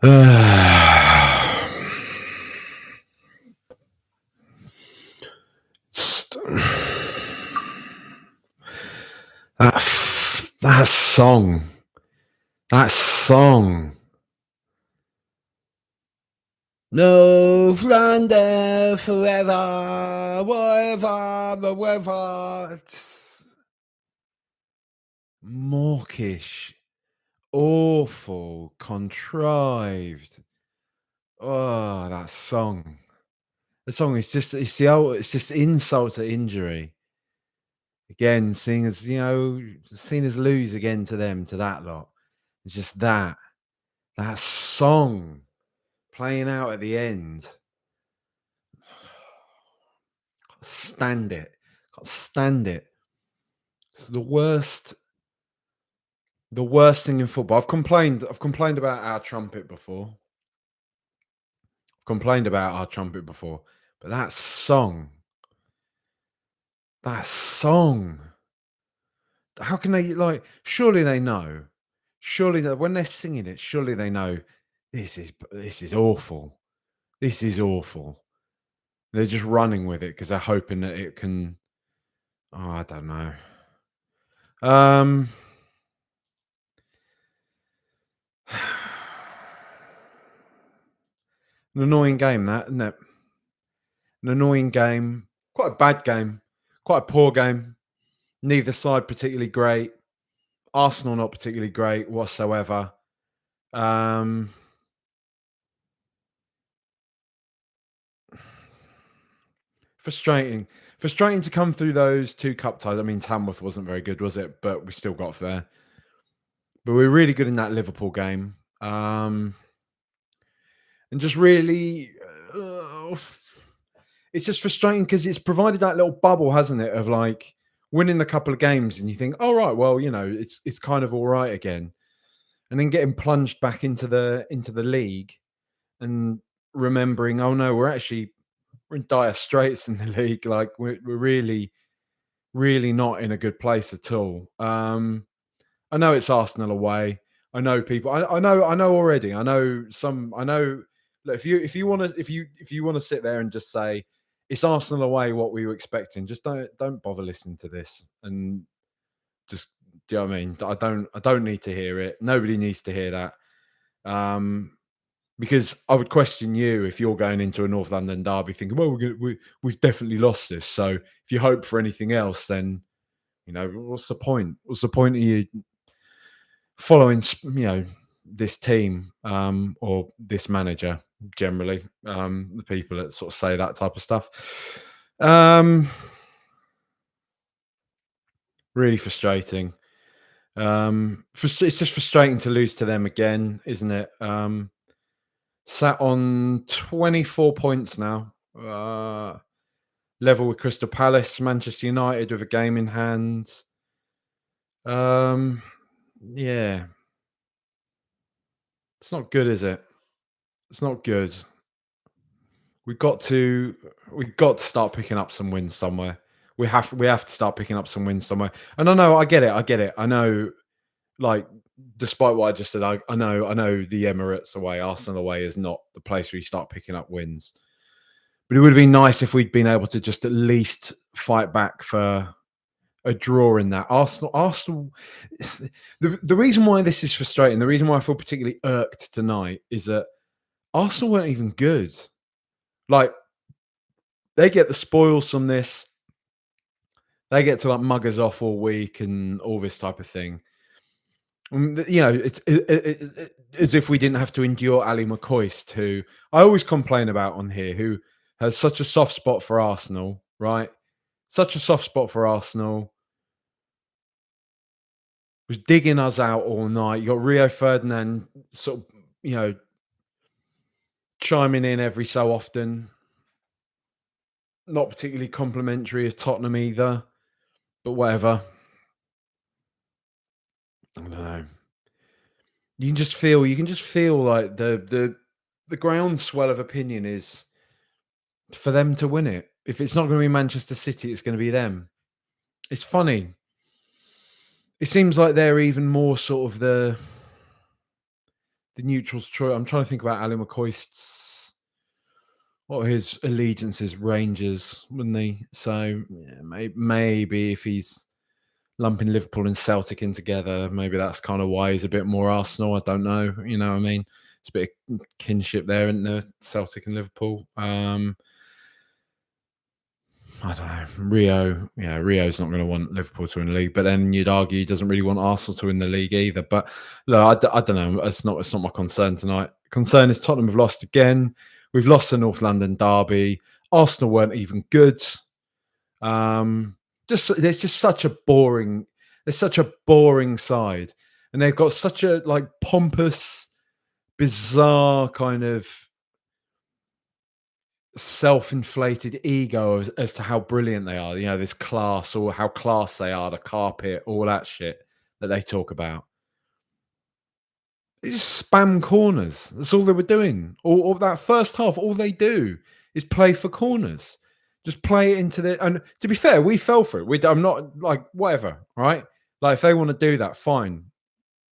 St- that song, that song. No London forever, whatever the weather. It's mawkish, awful, contrived. Oh, that song. The song is it's just insult to injury. Again, seeing as lose again to them, to that lot. It's just that song playing out at the end. Can't stand it. Can't stand it. It's the worst thing in football. I've complained about our trumpet before. But that song, how can they surely they know. Surely that when they're singing it, surely they know this is awful. This is awful. They're just running with it because they're hoping that it can. Oh, I don't know. An annoying game, that, isn't it? An annoying game. Quite a bad game. Quite a poor game. Neither side particularly great. Arsenal not particularly great whatsoever. Frustrating. Frustrating to come through those two cup ties. I mean, Tamworth wasn't very good, was it? But we still got there. But we were really good in that Liverpool game. And just really, it's just frustrating because it's provided that little bubble, hasn't it, of like winning a couple of games, and you think, oh right, well, it's kind of all right again, and then getting plunged back into the league, and remembering, oh no, we're in dire straits in the league. Like we're really, really not in a good place at all. I know it's Arsenal away. I know people. I know already. I know some. I know. Look, if you want to sit there and just say it's Arsenal away, what we were expecting, just don't bother listening to this, and just, do you know what I mean? I don't need to hear it. Nobody needs to hear that. Because I would question you if you're going into a North London derby thinking, well, we've definitely lost this. So if you hope for anything else, then what's the point? What's the point of you following this team or this manager generally? The people that sort of say that type of stuff. Really frustrating. It's just frustrating to lose to them again, isn't it? Sat on 24 points now, level with Crystal Palace, Manchester United with a game in hand. Yeah, it's not good, is it? It's not good. We've got to start picking up some wins somewhere. We have to start picking up some wins somewhere. And I get it. I know, like, despite what I just said, I know the Emirates away, Arsenal away is not the place where you start picking up wins. But it would have been nice if we'd been able to just at least fight back for a draw in that. Arsenal. The reason why this is frustrating, the reason why I feel particularly irked tonight, is that Arsenal weren't even good. Like, they get the spoils from this. They get to like mug us off all week and all this type of thing. It's as if we didn't have to endure Ali McCoist, who I always complain about on here, who has such a soft spot for Arsenal, right? Such a soft spot for Arsenal. Was digging us out all night. You got Rio Ferdinand sort of, chiming in every so often. Not particularly complimentary of Tottenham either, but whatever. I don't know. You can just feel like the groundswell of opinion is for them to win it. If it's not going to be Manchester City, it's going to be them. It's funny. It seems like they're even more sort of the neutrals choice. I'm trying to think about Ali McCoist's what are his allegiances, Rangers, wouldn't he? So yeah, maybe if he's lumping Liverpool and Celtic in together, maybe that's kind of why he's a bit more Arsenal. I don't know. You know what I mean? It's a bit of kinship there, isn't there? Celtic and Liverpool. I don't know. Rio, yeah, Rio's not going to want Liverpool to win the league, but then you'd argue he doesn't really want Arsenal to win the league either. But look, I don't know. It's not my concern tonight. Concern is Tottenham have lost again. We've lost the North London derby. Arsenal weren't even good. Just there's just such a boring. There's such a boring side, and they've got such a like pompous, bizarre kind of self-inflated ego as to how brilliant they are. You know, this class or how class they are, the carpet, all that shit that they talk about. They just spam corners. That's all they were doing. All that first half, all they do is play for corners. Just play it into the. And to be fair, we fell for it. I'm not like whatever, right? Like if they want to do that, fine.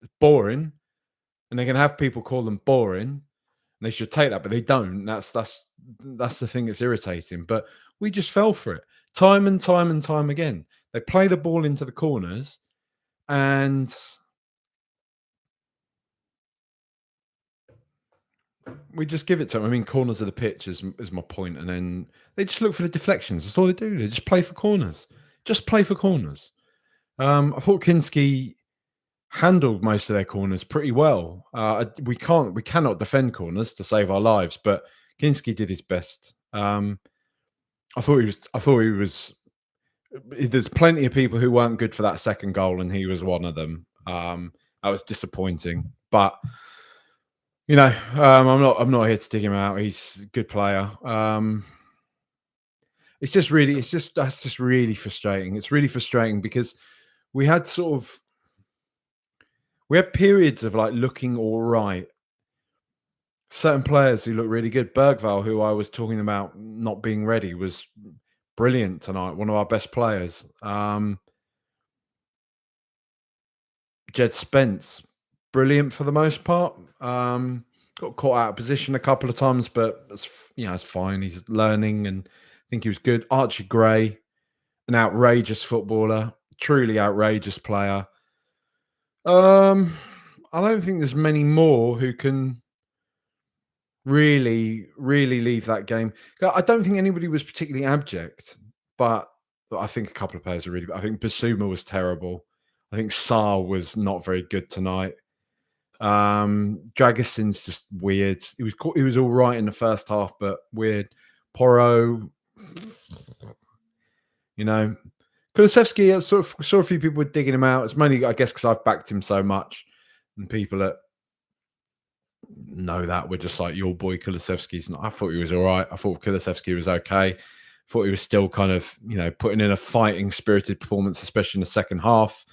It's boring, and they can have people call them boring. They should take that, but they don't. That's the thing that's irritating. But we just fell for it time and time and time again. They play the ball into the corners, and we just give it to them. I mean, corners of the pitch is my point, and then they just look for the deflections. That's all they do. They just play for corners. Just play for corners. I thought Kinski handled most of their corners pretty well. We cannot defend corners to save our lives, but Kinski did his best. I thought he was. There's plenty of people who weren't good for that second goal, and he was one of them. That was disappointing, but you know, I'm not here to dig him out. He's a good player. That's just really frustrating. It's really frustrating because we had periods of like looking all right. Certain players who look really good. Bergvall, who I was talking about not being ready, was brilliant tonight. One of our best players. Jed Spence, brilliant for the most part. Got caught out of position a couple of times, but it's fine. He's learning, and I think he was good. Archie Gray, an outrageous footballer, truly outrageous player. I don't think there's many more who can really, really leave that game. I don't think anybody was particularly abject, but I think a couple of players are really. I think Basuma was terrible. I think Sarr was not very good tonight. Dragassin's just weird. He was all right in the first half, but weird. Porro, you know, Kulusevski. I sort of saw a few people were digging him out. It's mainly, I guess, because I've backed him so much, and people that know that we're just like your boy Kulusevski's. Not. I thought he was all right. I thought Kulusevski was okay. I thought he was still kind of putting in a fighting, spirited performance, especially in the second half.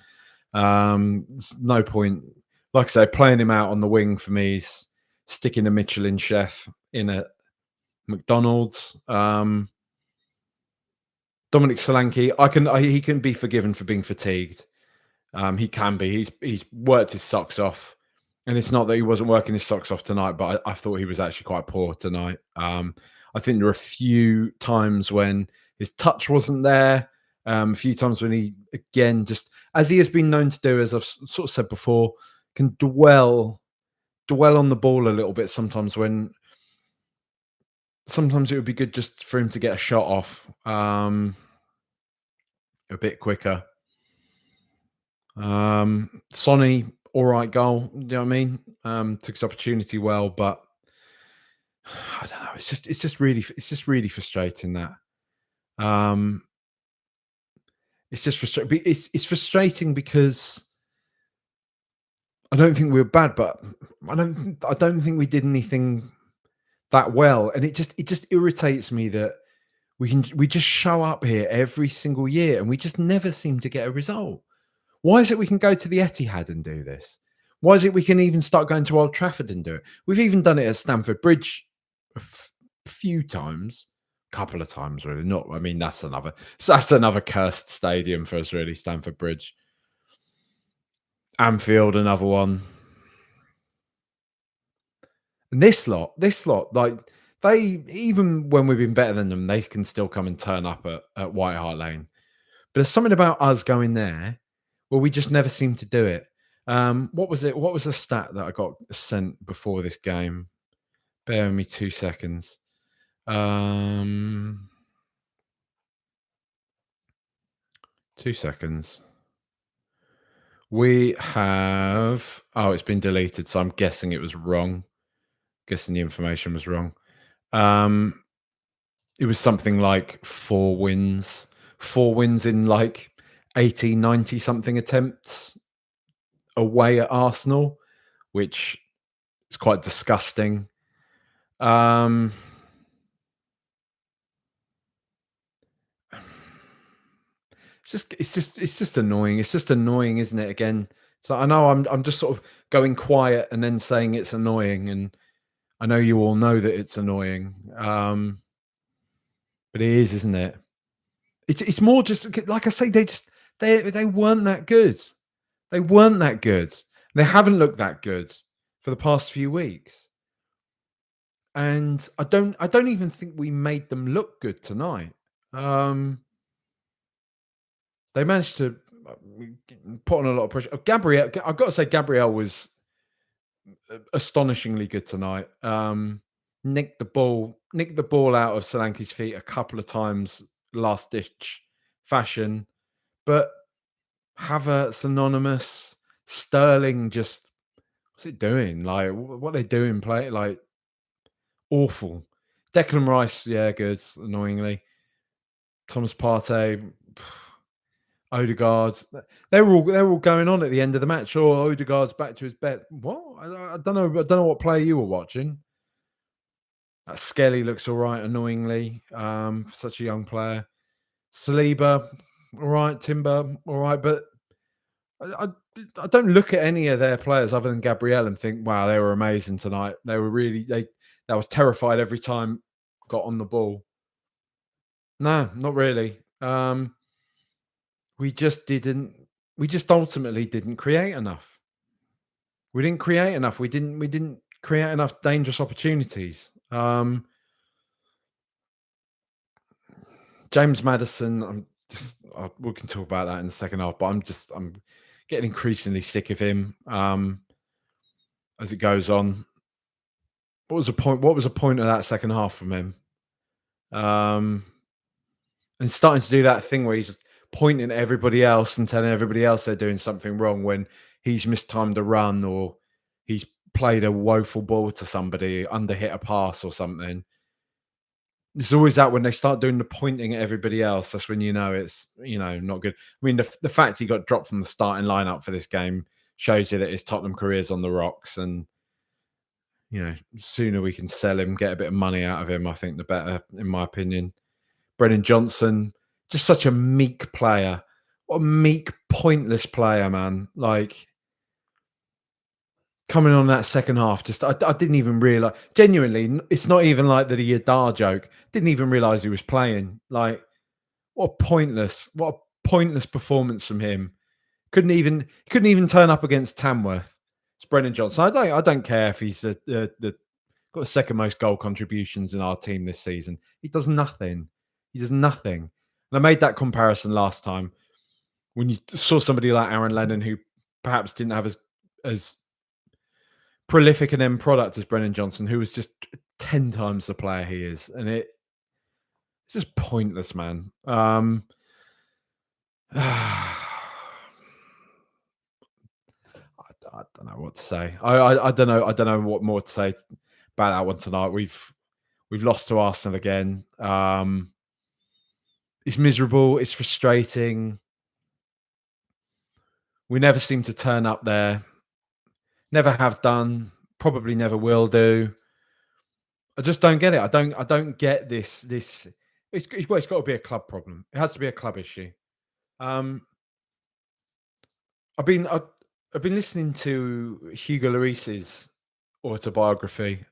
There's no point. Like I say, playing him out on the wing for me is sticking a Michelin chef in a McDonald's. Dominic Solanke, he can be forgiven for being fatigued. He can be. He's worked his socks off, and it's not that he wasn't working his socks off tonight, but I thought he was actually quite poor tonight. I think there were a few times when his touch wasn't there. A few times when he, again, just as he has been known to do, as I've sort of said before, can dwell on the ball a little bit sometimes when sometimes it would be good just for him to get a shot off a bit quicker. Sonny, all right goal, you know what I mean? Took his opportunity well, but I don't know. It's just really frustrating that. It's just frustrating. It's frustrating because I don't think we were bad, but I don't think we did anything that well, and it just irritates me that we just show up here every single year and we just never seem to get a result. Why is it we can go to the Etihad and do this? Why is it we can even start going to Old Trafford and do it? We've even done it at Stamford Bridge a few times, couple of times really. Not, I mean, that's another cursed stadium for us, really. Stamford Bridge, Anfield, another one. And this lot, like they even when we've been better than them, they can still come and turn up at White Hart Lane. But there's something about us going there where we just never seem to do it. What was it? What was the stat that I got sent before this game? Bear with me 2 seconds. Um, 2 seconds. We have. Oh, it's been deleted, so I'm guessing it was wrong. Guessing the information was wrong. Um, it was something like 4 wins in like 80, 90 something attempts away at Arsenal, which is quite disgusting. Um, it's just annoying. It's just annoying, isn't it? Again, so I know I'm just sort of going quiet and then saying it's annoying, and I know you all know that it's annoying. But it is, isn't it? It's more just like I say, they weren't that good. They weren't that good. They haven't looked that good for the past few weeks. And I don't even think we made them look good tonight. Um, they managed to put on a lot of pressure. Gabriel, I've got to say, Gabriel was astonishingly good tonight. Nicked the ball out of Solanke's feet a couple of times, last ditch fashion. But Havertz anonymous, Sterling just what's it doing? Like what they doing? Play like awful. Declan Rice, yeah, good. Annoyingly, Thomas Partey, Odegaard. They were all going on at the end of the match. Oh, Odegaard's back to his bet. What? I don't know. I don't know what player you were watching. That Skelly looks all right. Annoyingly, for such a young player. Saliba, all right. Timber, all right. But I, I I don't look at any of their players other than Gabriel and think, wow, they were amazing tonight. They were really they. I was terrified every time got on the ball. No, not really. We just didn't. We just ultimately didn't create enough. We didn't create enough. We didn't create enough dangerous opportunities. James Madison. We can talk about that in the second half, but I'm getting increasingly sick of him as it goes on. What was the point? What was the point of that second half from him? Um, and starting to do that thing where he's pointing at everybody else and telling everybody else they're doing something wrong when he's mistimed a run or he's played a woeful ball to somebody, underhit a pass or something. It's always that when they start doing the pointing at everybody else, that's when you know it's not good. I mean, the fact he got dropped from the starting lineup for this game shows you that his Tottenham career's on the rocks, and sooner we can sell him, get a bit of money out of him, I think the better, in my opinion. Brennan Johnson, just such a meek player. What a meek, pointless player, man. Like coming on that second half, just I didn't even realize. Genuinely, it's not even like the Yadar joke. Didn't even realize he was playing. Like what a pointless performance from him. Couldn't even turn up against Tamworth. It's Brennan Johnson. I don't care if he's the got the second most goal contributions in our team this season. He does nothing. He does nothing. And I made that comparison last time when you saw somebody like Aaron Lennon, who perhaps didn't have as prolific an end product as Brennan Johnson, who was just 10 times the player he is. And it's just pointless, man. I don't know what to say. I don't know. I don't know what more to say about that one tonight. We've lost to Arsenal again. It's miserable. It's frustrating. We never seem to turn up there. Never have done. Probably never will do. I just don't get it. I don't get this. It's got to be a club problem. It has to be a club issue. Um, I've been I've, I've been listening to Hugo Lloris's autobiography.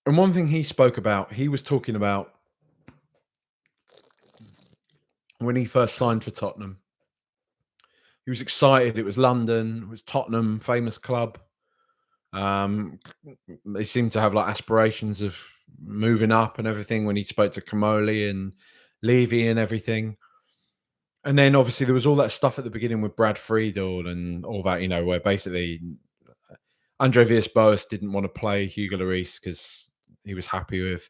And one thing he spoke about, he was talking about when he first signed for Tottenham. He was excited. It was London. It was Tottenham, famous club. They seem to have like aspirations of moving up and everything when he spoke to Kamoli and Levy and everything. And then obviously there was all that stuff at the beginning with Brad Friedel and all that, where basically Andre Villas-Boas didn't want to play Hugo Lloris because he was happy with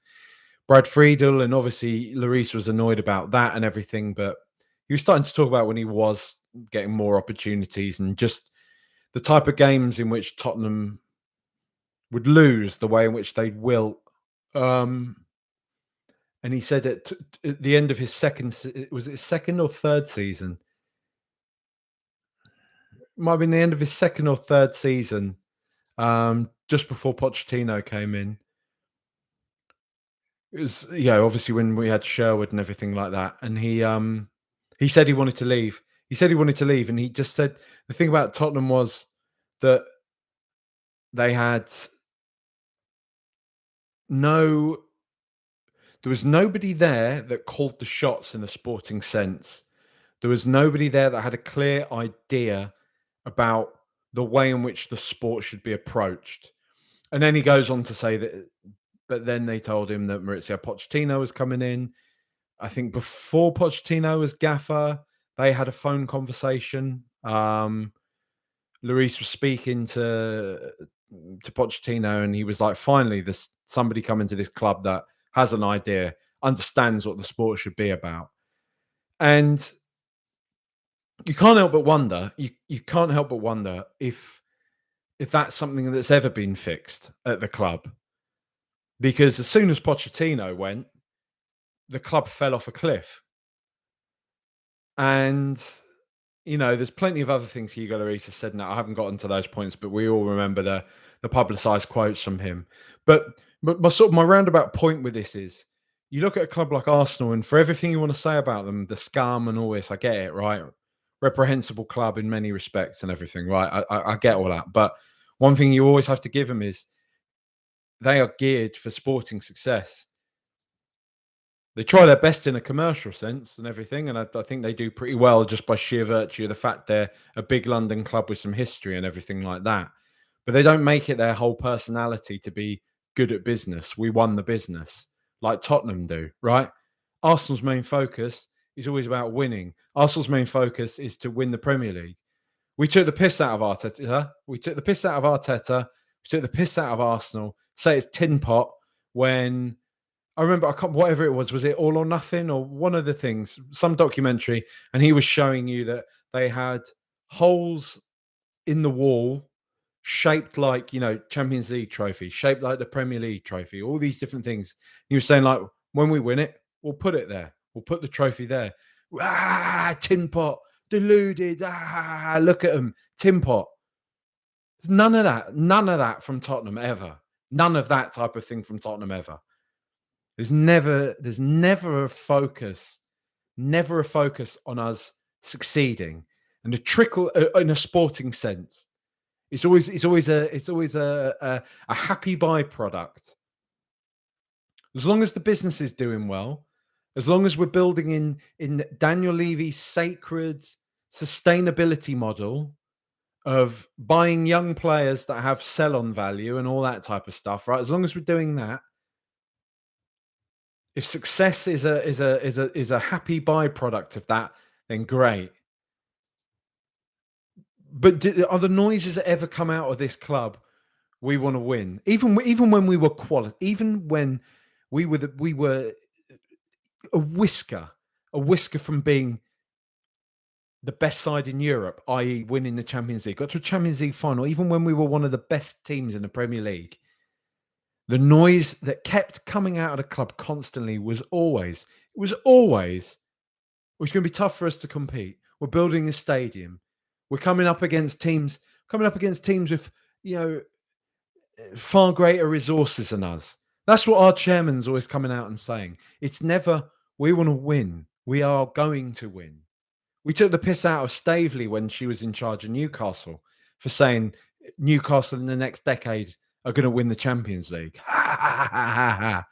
Brad Friedel, and obviously Lloris was annoyed about that and everything. But he was starting to talk about when he was getting more opportunities and just the type of games in which Tottenham would lose, the way in which they will. And he said at the end of his was it second or third season? It might have been the end of his second or third season, just before Pochettino came in. It was, obviously when we had Sherwood and everything like that, and he said he wanted to leave. He said he wanted to leave, and he just said the thing about Tottenham was that they had there was nobody there that called the shots in a sporting sense. There was nobody there that had a clear idea about the way in which the sport should be approached. And then he goes on to say that, but then they told him that Maurizio Pochettino was coming in. I think before Pochettino was gaffer, they had a phone conversation. Lloris was speaking to Pochettino, and he was like, finally, there's somebody coming to this club that has an idea, understands what the sport should be about. And you can't help but wonder, you can't help but wonder if that's something that's ever been fixed at the club. Because as soon as Pochettino went, the club fell off a cliff. And, there's plenty of other things Hugo Lloris has said now. I haven't gotten to those points, but we all remember the publicised quotes from him. But my roundabout point with this is, you look at a club like Arsenal, and for everything you want to say about them, the scum and all this, I get it, right? Reprehensible club in many respects and everything, right? I get all that. But one thing you always have to give them is they are geared for sporting success. They try their best in a commercial sense and everything, and I think they do pretty well just by sheer virtue of the fact they're a big London club with some history and everything like that. But they don't make it their whole personality to be good at business. We won the business like Tottenham do, right? Arsenal's main focus is always about winning. Arsenal's main focus is to win the Premier League. We took the piss out of Arteta. We took the piss out of Arteta. We took the piss out of Arsenal. Say it's tin pot when I remember, whatever it was it All or Nothing or one of the things, some documentary, and he was showing you that they had holes in the wall shaped like, Champions League trophy, shaped like the Premier League trophy, all these different things. He was saying, like, when we win it, we'll put it there. We'll put the trophy there. Tin pot, deluded. Look at them, tin pot. There's none of that from Tottenham ever. None of that type of thing from Tottenham ever. There's never a focus on us succeeding, and a trickle in a sporting sense. It's always a happy byproduct. As long as the business is doing well, as long as we're building in Daniel Levy's sacred sustainability model of buying young players that have sell-on value and all that type of stuff, right? As long as we're doing that, if success is a happy byproduct of that, then great. But are the noises that ever come out of this club? We want to win, even when we were quality, even when we were a whisker from being the best side in Europe, i.e., winning the Champions League. Got to a Champions League final, even when we were one of the best teams in the Premier League. The noise that kept coming out of the club constantly was always, it's going to be tough for us to compete. We're building a stadium. We're coming up against teams with, far greater resources than us. That's what our chairman's always coming out and saying. It's never, we want to win. We are going to win. We took the piss out of Staveley when she was in charge of Newcastle for saying Newcastle in the next decade are going to win the Champions League. I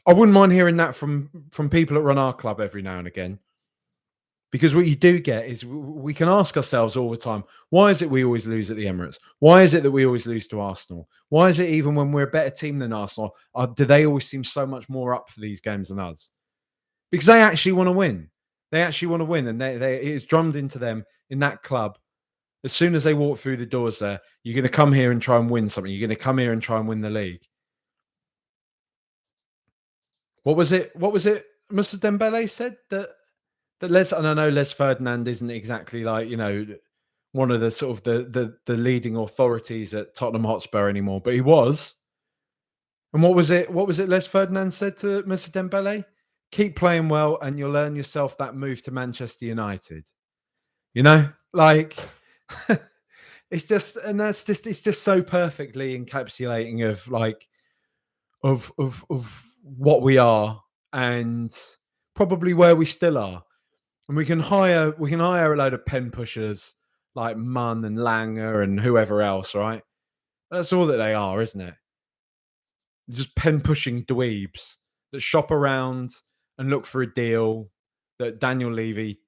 wouldn't mind hearing that from people that run our club every now and again. Because what you do get is we can ask ourselves all the time, why is it we always lose at the Emirates? Why is it that we always lose to Arsenal? Why is it even when we're a better team than Arsenal, do they always seem so much more up for these games than us? Because they actually want to win. They actually want to win, and it's drummed into them in that club. As soon as they walk through the doors there, you're going to come here and try and win something. You're going to come here and try and win the league. What was it? What was it? Mr. Dembele said that Les, and I know Les Ferdinand isn't exactly like, one of the sort of the leading authorities at Tottenham Hotspur anymore, but he was. And what was it? What was it? Les Ferdinand said to Mr. Dembele, "Keep playing well, and you'll earn yourself that move to Manchester United." Like it's just, and it's just so perfectly encapsulating of like of what we are and probably where we still are. And we can hire a load of pen pushers like Munn and Langer and whoever else, right? That's all that they are, isn't it? Just pen pushing dweebs that shop around and look for a deal that Daniel Levy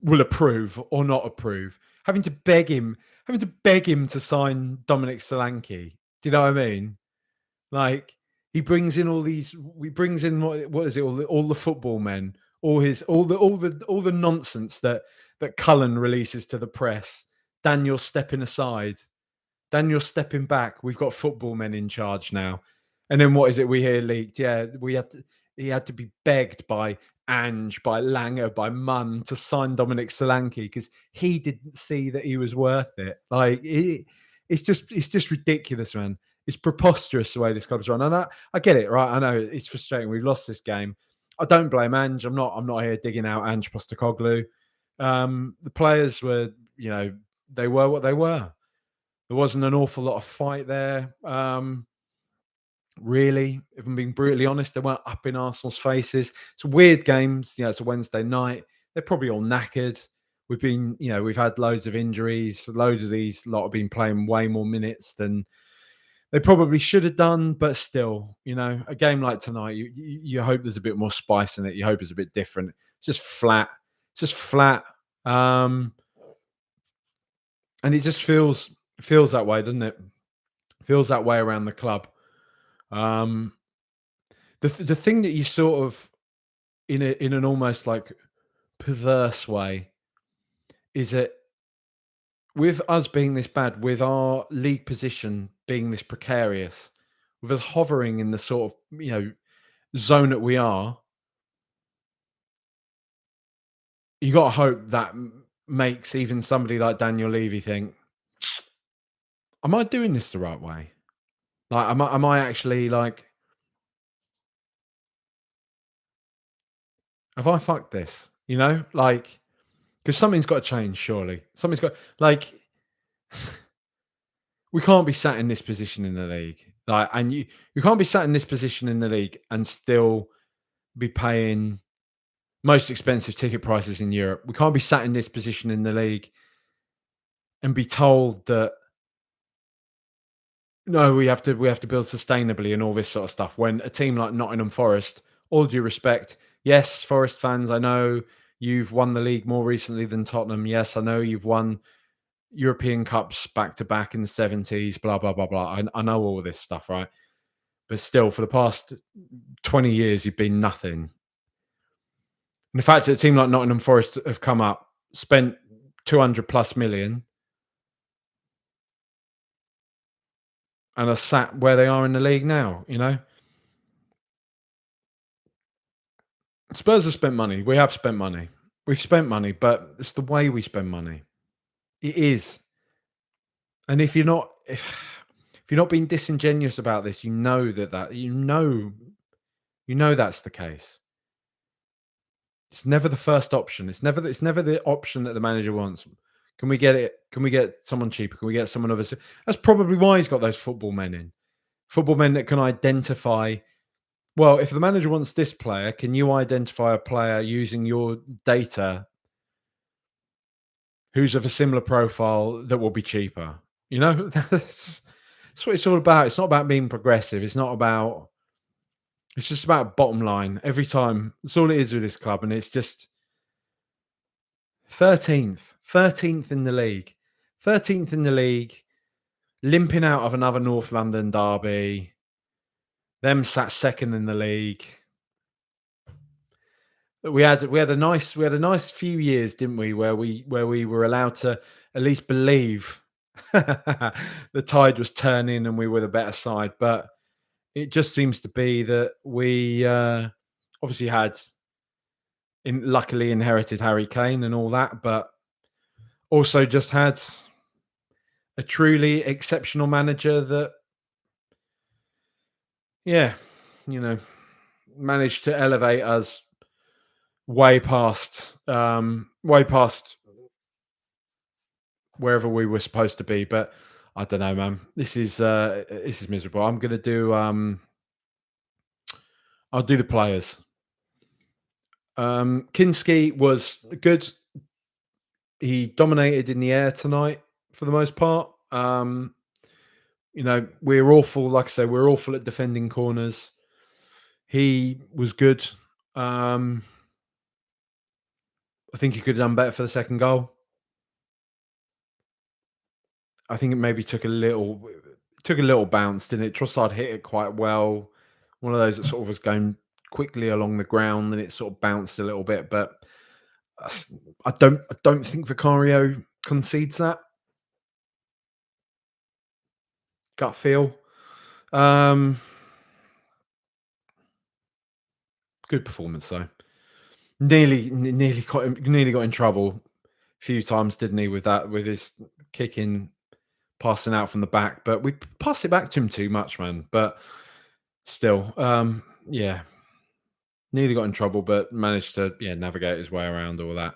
will approve or not approve. Having to beg him to sign Dominic Solanke. Do you know what I mean? Like he brings in what is it? All the football men, all the nonsense that Cullen releases to the press. Daniel stepping aside, Daniel stepping back. We've got football men in charge now. And then what is it we hear leaked? Yeah, he had to be begged by Ange, by Langer, by Munn to sign Dominic Solanke because he didn't see that he was worth it. Like it's just ridiculous, man. It's preposterous the way this club's run. And I get it, right? I know it's frustrating. We've lost this game. I don't blame Ange. I'm not here digging out Ange Postecoglou. The players were, they were what they were. There wasn't an awful lot of fight there. Really, if I'm being brutally honest, they weren't up in Arsenal's faces. It's weird games. It's a Wednesday night. They're probably all knackered. We've had loads of injuries. Loads of these lot have been playing way more minutes than they probably should have done. But still, a game like tonight, you hope there's a bit more spice in it. You hope it's a bit different. It's just flat. It's just flat. And it just feels that way, doesn't it? Feels that way around the club. The thing that you sort of in an almost like perverse way is that with us being this bad, with our league position being this precarious, with us hovering in the sort of zone that we are, you got to hope that makes even somebody like Daniel Levy think, "Am I doing this the right way? Like, am I actually like, have I fucked this? Like." Because something's got to change, surely. Something's got we can't be sat in this position in the league. Like, and you can't be sat in this position in the league and still be paying most expensive ticket prices in Europe. We can't be sat in this position in the league and be told that no, we have to build sustainably and all this sort of stuff. When a team like Nottingham Forest, all due respect, yes, Forest fans, I know you've won the league more recently than Tottenham. Yes, I know you've won European Cups back to back in the 70s, blah, blah, blah, blah. I know all this stuff, right? But still, for the past 20 years, you've been nothing. And the fact that a team like Nottingham Forest have come up, spent 200 plus million, and are sat where they are in the league now, Spurs have spent money. We have spent money. We've spent money, but it's the way we spend money. It is. And if you're not being disingenuous about this, you know that's the case. It's never the first option. It's never the option that the manager wants. Can we get it? Can we get someone cheaper? Can we get someone of us? That's probably why he's got those football men in. Football men that can identify. Well, if the manager wants this player, can you identify a player using your data who's of a similar profile that will be cheaper? That's what it's all about. It's not about being progressive. It's just about bottom line every time. That's all it is with this club. And it's just, 13th in the league, 13th in the league, limping out of another North London derby. Them sat second in the league. We had a nice few years, didn't we, where we were allowed to at least believe the tide was turning and we were the better side. But it just seems to be that we obviously had luckily inherited Harry Kane and all that, but also just had a truly exceptional manager that, yeah, you know, managed to elevate us way past wherever we were supposed to be. But I don't know, man. This is miserable. I'll do the players. Kinski was good. He dominated in the air tonight for the most part. We're awful. Like I say, we're awful at defending corners. He was good. I think he could have done better for the second goal. I think it maybe took a little bounce, didn't it? Trossard hit it quite well. One of those that sort of was going quickly along the ground, and it sort of bounced a little bit. But I don't think Vicario concedes that. Gut feel. Um, Good performance though. Nearly got in trouble a few times, didn't he? With his kicking, passing out from the back, but we passed it back to him too much, man. But still, yeah, nearly got in trouble, but managed to navigate his way around all that.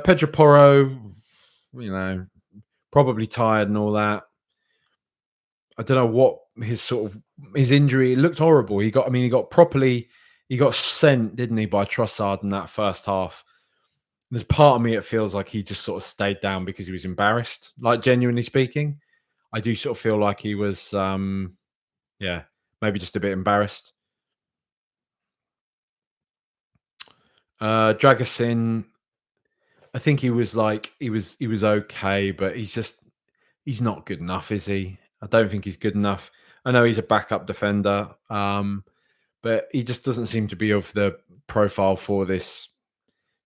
Pedro Porro, probably tired and all that. I don't know what his injury. It looked horrible. He got sent, didn't he, by Trossard in that first half. There's part of me it feels like he just sort of stayed down because he was embarrassed. Like genuinely speaking, I do sort of feel like he was, yeah, maybe just a bit embarrassed. Dragosin, I think he was okay, but he's not good enough, is he? I don't think he's good enough. I know he's a backup defender, but he just doesn't seem to be of the profile for this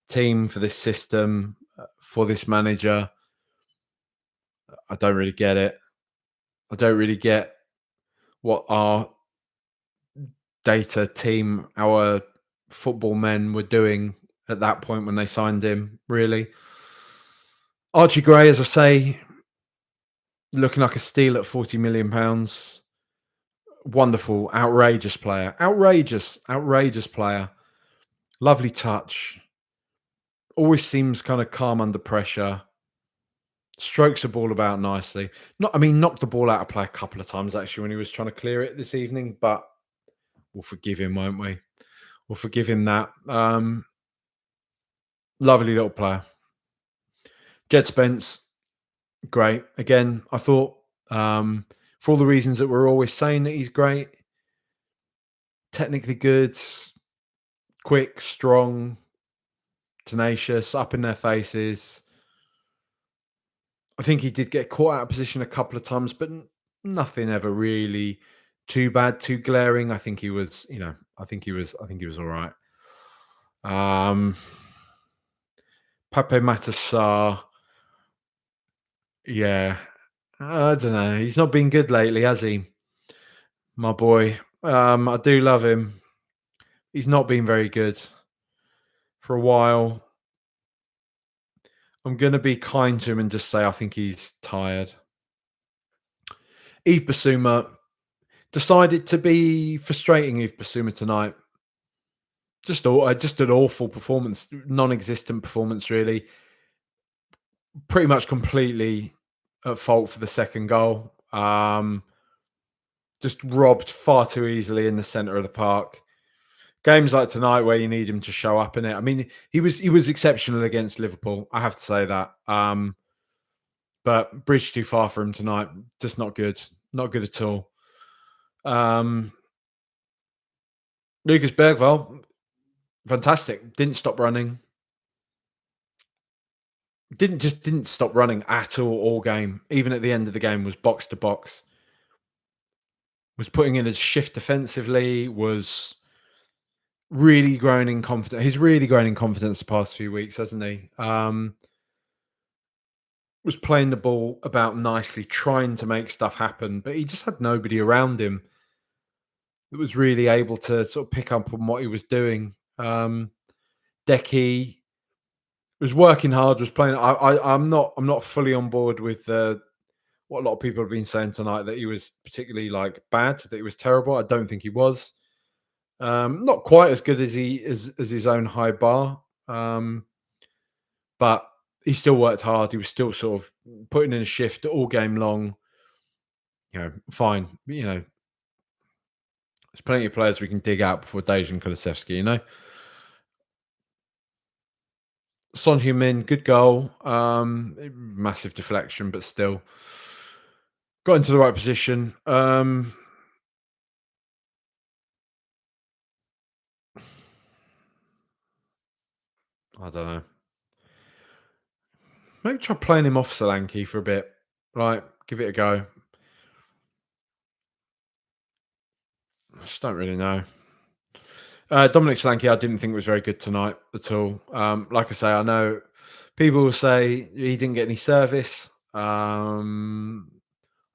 team, for this system, for this manager. I don't really get it. I don't really get what our data team, our football men were doing at that point when they signed him, really. Archie Gray, as I say, looking like a steal at £40 million. Wonderful, outrageous player. Outrageous player. Lovely touch. Always seems kind of calm under pressure. Strokes the ball about nicely. Knocked the ball out of play a couple of times actually when he was trying to clear it this evening, but we'll forgive him, won't we? We'll forgive him that. Lovely little player. Jed Spence, great. Again, I thought for all the reasons that we're always saying that he's great, technically good, quick, strong, tenacious, up in their faces. I think he did get caught out of position a couple of times, but nothing ever really too bad, too glaring. I think he was, all right. Pape Matasar, yeah, I don't know. He's not been good lately, has he? My boy. I do love him. He's not been very good for a while. I'm going to be kind to him and just say I think he's tired. Yves Basuma decided to be frustrating. Yves Basuma tonight. Just an awful performance, non-existent performance, really. Pretty much completely at fault for the second goal. Just robbed far too easily in the centre of the park. Games like tonight where you need him to show up in it. He was exceptional against Liverpool. I have to say that. But bridge too far for him tonight. Just not good. Not good at all. Lucas Bergvall, fantastic. Didn't stop running. Didn't stop running at all game. Even at the end of the game, was box to box. Was putting in a shift defensively. Was really growing in confidence. He's really grown in confidence the past few weeks, hasn't he? Was playing the ball about nicely, trying to make stuff happen, but he just had nobody around him that was really able to sort of pick up on what he was doing. Decky was working hard, was playing. I'm not fully on board with what a lot of people have been saying tonight, that he was particularly like bad, that he was terrible. I don't think he was. Not quite as good as as his own high bar, but he still worked hard. He was still sort of putting in a shift all game long. Fine. There's plenty of players we can dig out before Dejan Kulusevski. Son Heung-min, good goal. Massive deflection, but still got into the right position. I don't know. Maybe try playing him off Solanke for a bit. Right, give it a go. I just don't really know. Dominic Solanke, I didn't think was very good tonight at all. Like I say, I know people will say he didn't get any service. I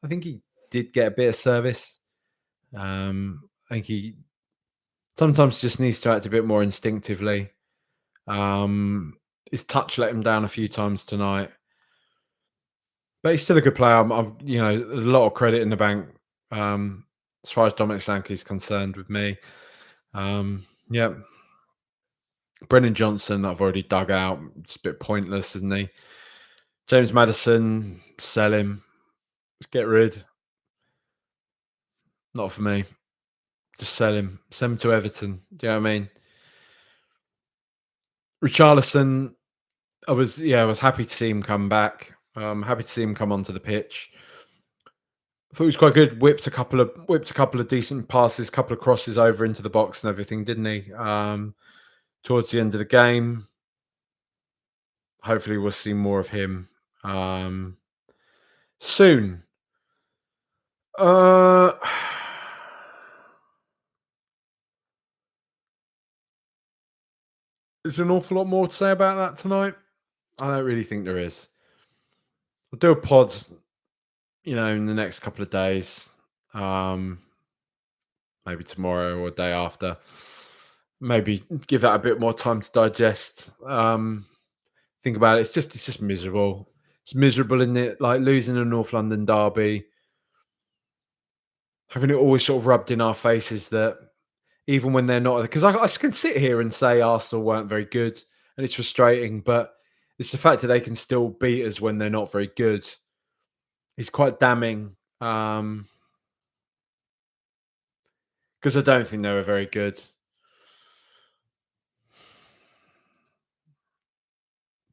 think he did get a bit of service. I think he sometimes just needs to act a bit more instinctively. His touch let him down a few times tonight, but he's still a good player. A lot of credit in the bank as far as Dominic Solanke is concerned with me. Yeah. Brennan Johnson, I've already dug out. It's a bit pointless, isn't he? James Maddison, sell him. Just get rid. Not for me. Just sell him. Send him to Everton. Do you know what I mean? Richarlison, I was happy to see him come back. Happy to see him come onto the pitch. I thought he was quite good. Whipped a couple of decent passes, couple of crosses over into the box and everything, didn't he? Towards the end of the game. Hopefully we'll see more of him soon. Is there an awful lot more to say about that tonight? I don't really think there is. I'll do a pod, in the next couple of days. Maybe tomorrow or day after. Maybe give that a bit more time to digest. Think about it. It's just miserable. It's miserable, isn't it? Like losing a North London derby, having it always sort of rubbed in our faces that even when they're not, because I can sit here and say Arsenal weren't very good, and it's frustrating, but it's the fact that they can still beat us when they're not very good. It's quite damning, because I don't think they were very good.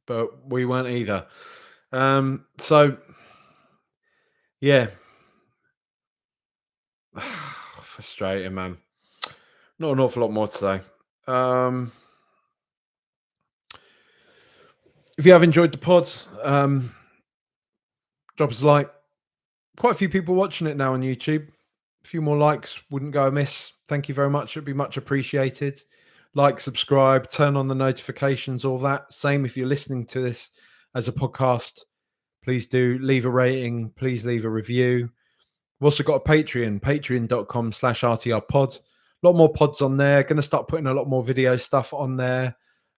But we weren't either. So yeah, frustrating, man. Not an awful lot more to say. If you have enjoyed the pods, drop us a like. Quite a few people watching it now on YouTube. A few more likes wouldn't go amiss. Thank you very much. It'd be much appreciated. Like, subscribe, turn on the notifications, all that. Same if you're listening to this as a podcast. Please do leave a rating. Please leave a review. We've also got a Patreon, patreon.com/RTRpod. A lot more pods on there. Going to start putting a lot more video stuff on there.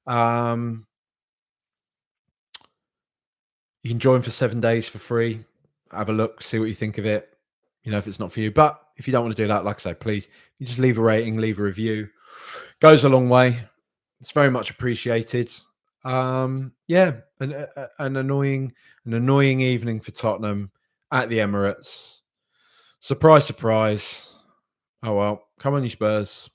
You can join for 7 days for free. Have a look, see what you think of it. If it's not for you. But if you don't want to do that, like I say, please, you just leave a rating, leave a review. Goes a long way. It's very much appreciated. Yeah, an annoying evening for Tottenham at the Emirates. Surprise, surprise. Oh well, come on, you Spurs.